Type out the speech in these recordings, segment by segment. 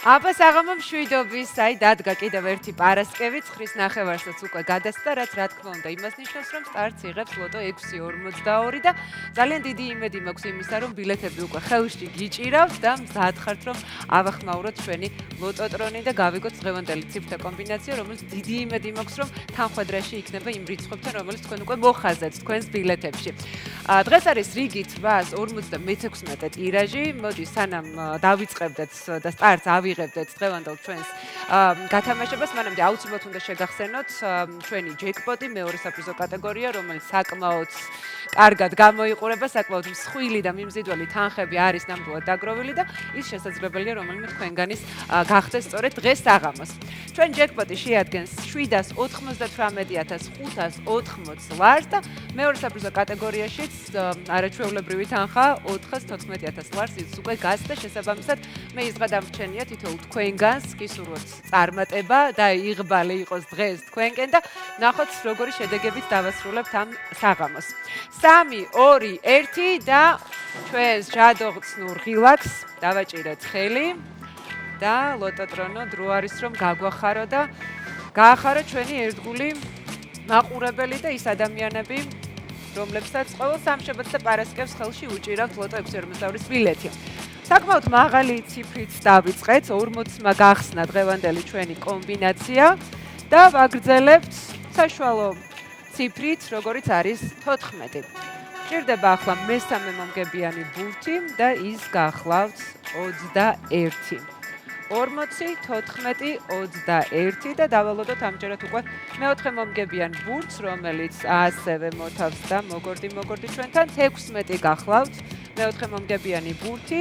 აბა საღამო მშვიდობის, აი დადგა კიდევ ერთი პარასკევი, 9:30-საც უკვე გადასცა, რაც რა თქმა უნდა იმას ნიშნავს, რომ სტარტს იღებს ლოტო 6:42 და ძალიან დიდი იმედი მაქვს იმისა, რომ ბილეთები უკვე ხელში გიჭირავთ და მზად ხართ, რომ ავახმაუროთ ჩვენი ლოტოტრონი და გავიგოთ დღევანდელი ციფრთა კომბინაცია, რომელიც დიდი იმედი მაქვს, რომ თანხვედრაში იქნება იმ რიცხვებთან, რომელიც თქვენ უკვე მოხაზეთ თქვენს ბილეთებში. დღეს არის რიგით 856 ტირაჟი. მოდი სანამ დავიწყებდეთ და სტარტს ავიღებდეთ დღევანდელ ჩვენს გათამაშებას, მანამდე აუცილებლად უნდა შეგახსენოთ ჩვენი ჯეკპოტი მეორე საპრიზო კატეგორია, რომელიც საკმაოდ კარგად გამოიყურება, საკმაოდ მსხვილი და მიმზიდველი თანხები არის ნამდვილად დაგროვილი და ის შესაძლებელია რომელიმე თქვენგანის გახდეს სწორედ დღეს საღამოს. ჩვენ ჯეკპოტი შეადგენს 798,580 ლარს და მეორე საპრიზო კატეგორიაშიც არაჩვეულებრივი თანხა 414,000 ლარს ის უკვე გას და შესაბამისად მე ის დღე დამრჩენია თითოეულ თქვენგანს გისურვოთ წარმატება და იღბალი იყოს დღეს თქვენკენ და ნახოთ როგორი შედეგებით დავასრულებთ ამ საღამოს. 3, 2, 1 და ჩვენს ჯადოხცნურ ღილაკს დავაჭირეთ ხელი და ლოტოტრონო დრო არის რომ გაგვახარო და გაახარო ჩვენი ერთგული მაყურებელი და ის ადამიანები რომლებსაც ყოველ სამშაბათს და პარასკევს ხელში უჭირავთ ლოტო 6:42-ის ბილეთი. საკმაოდ მაღალი ციფრით დავიწყეთ, 40-მა გახსნა დღევანდელი ჩვენი კომბინაცია და ვაგრძელებთ საშუალო ციფრით, როგორიც არის 14. ჭირდება ახლა მესამე მომგებიანი ბურთი და ის გახლავთ 21. 40, 14, 21 და დავალოდოთ ამჯერად უკვე მეოთხე მომგებიან ბურთს, რომელიც ასევე მotavs და მოგორდი ჩვენთან 16 გახლავთ მეოთხე მომგებიანი ბურთი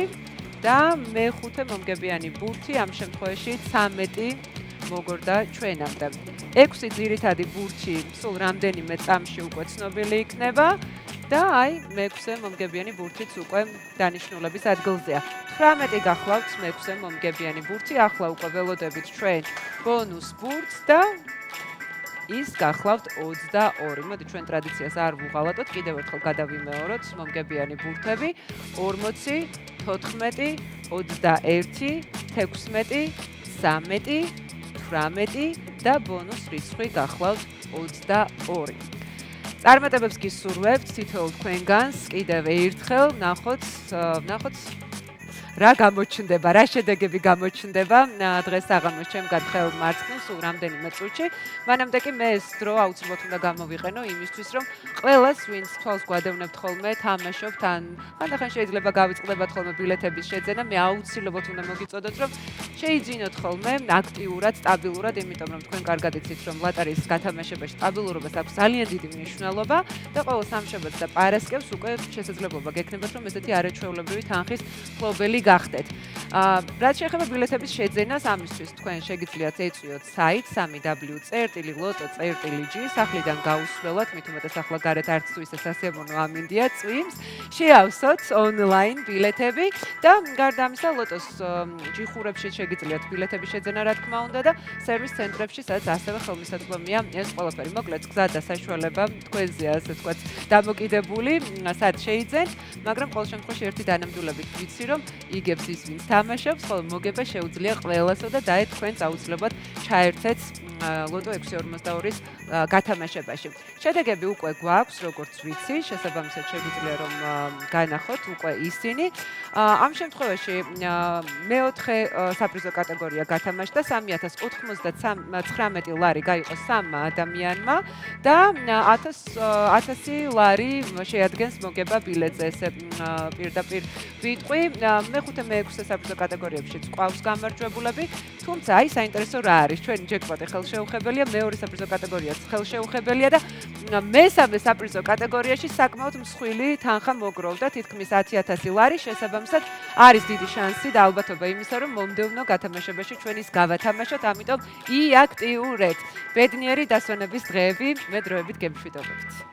და მეხუთე მომგებიანი ბურთი, ამ შემთხვევაში 13 მოგორდა ჩვენამდე. 6 ძირითადი ბურთი სულ რამდენიმე წამში უკვე ცნობილი იქნება და აი მე-6 მომგებიანი ბურთიც უკვე დანიშნულების ადგილზეა. 18 გახლავთ მე-6 მომგებიანი ბურთი, ახლა უკვე ველოდებით ჩვენ ბონუს ბურთს და ის გახლავთ 22. მოდი ჩვენ ტრადიციას არ ვუღალატოთ, კიდევ ერთხელ გადავიმეოროთ მომგებიანი ბურთები 40, 14, 21, 16, 13, 18 და ბონუს რიცხვი გახლავთ 22. წარმატებებს გისურვებთ თითოეულ თქვენგანს, კიდევ ერთხელ ნახოთ რა გამოჩნდება, რა შედეგები გამოჩნდება დღეს საღამოს ჩემგან ხელმარცხნივ სულ რამდენიმე წუთში. მანამდე კი მე ეს დრო აუცილებლად უნდა გამოვიყენო იმისთვის, რომ ყველას, ვინც თვალს გვადევნებთ ხოლმე, თამაშობთ, ან ხანდახან შეიძლება გავიწყდებათ ხოლმე ბილეთების შეძენა, მე აუცილებლად უნდა მოგიწოდოთ, რომ შეიძინოთ ხოლმე აქტიურად, სტაბილურად, იმიტომ რომ თქვენ კარგად იცით, რომ ლოტარიის გათამაშებაში სტაბილურობას აქვს ძალიან დიდი მნიშვნელობა და ყოველ სამშაბათს და პარასკევს უკვე შესაძლებლობა გექნებათ, რომ ესეთი არაჩვეულებრივი თანხის მფლობელი გახდეთ. რაც შეეხება ბილეთების შეძენას, ამისთვის თქვენ შეგიძლიათ ეწვიოთ საიტ www.loto.gr სახლიდან გაუსვლელად, მით უმეტეს ახლა გარეთ არც თუ ისე სასიამოვნო ამინდია წვიმს, შეავსოთ ონლაინ ბილეთები და გარდა ამისა ლოტოს ჯიხურებში შეგიძლიათ ბილეთების შეძენა რა თქმა უნდა და სერვის ცენტრებში, სადაც ასევე ხელმისაწვდომია ეს ყველაფერი. მოკლედ გზა და საშუალება თქვენზეა, ასე ვთქვათ, დამოკიდებული, სად შეიძენთ, მაგრამ ყოველ შემთხვევაში ერთი დანამდვილებით ვიცი, რომ იგებს ის, ვინც თამაშობს, ხოლო მოგება შეუძლია ყველასო და დაეთ თქვენც აუცილებლად ჩაერთეთ ლოტო 6:42-ის გათამაშებაში. შედეგები უკვე გვაქვს, როგორც ვიცი, შესაბამისად შეგვიძლია რომ განახოთ უკვე ისინი. ამ შემთხვევაში მეოთხე საპრიზო კატეგორია გათამაშდა 3,099 ლარი გაიყო 3 ადამიანმა და 1000 ლარი შეადგენს მოგება ბილეთზე, ესე პირდაპირ ვიტყვი. მეხუთე მე-6 საპრიზო კატეგორიებშიც ყავს გამარჯვებულები, თუმცა აი საინტერესო რა არის, ჩვენი ჯეკპოტი ხელშეუხებელია, მეორე საპრიზო კატეგორიაც ხელშეუხებელია და მესამე საპრიზო კატეგორიაში საკმაოდ მსხვილი თანხა მოგროვდა, თითქმის 10,000 ლარი, შესაბამისად არის დიდი შანსი და ალბათობა იმისა, რომ მომდევნო გათამაშებაში ჩვენ ის გავათამაშოთ, ამიტომ იაქტიურეთ. ბედნიერი დასვენების დღეები, მე დროებით გემშვიდობებით.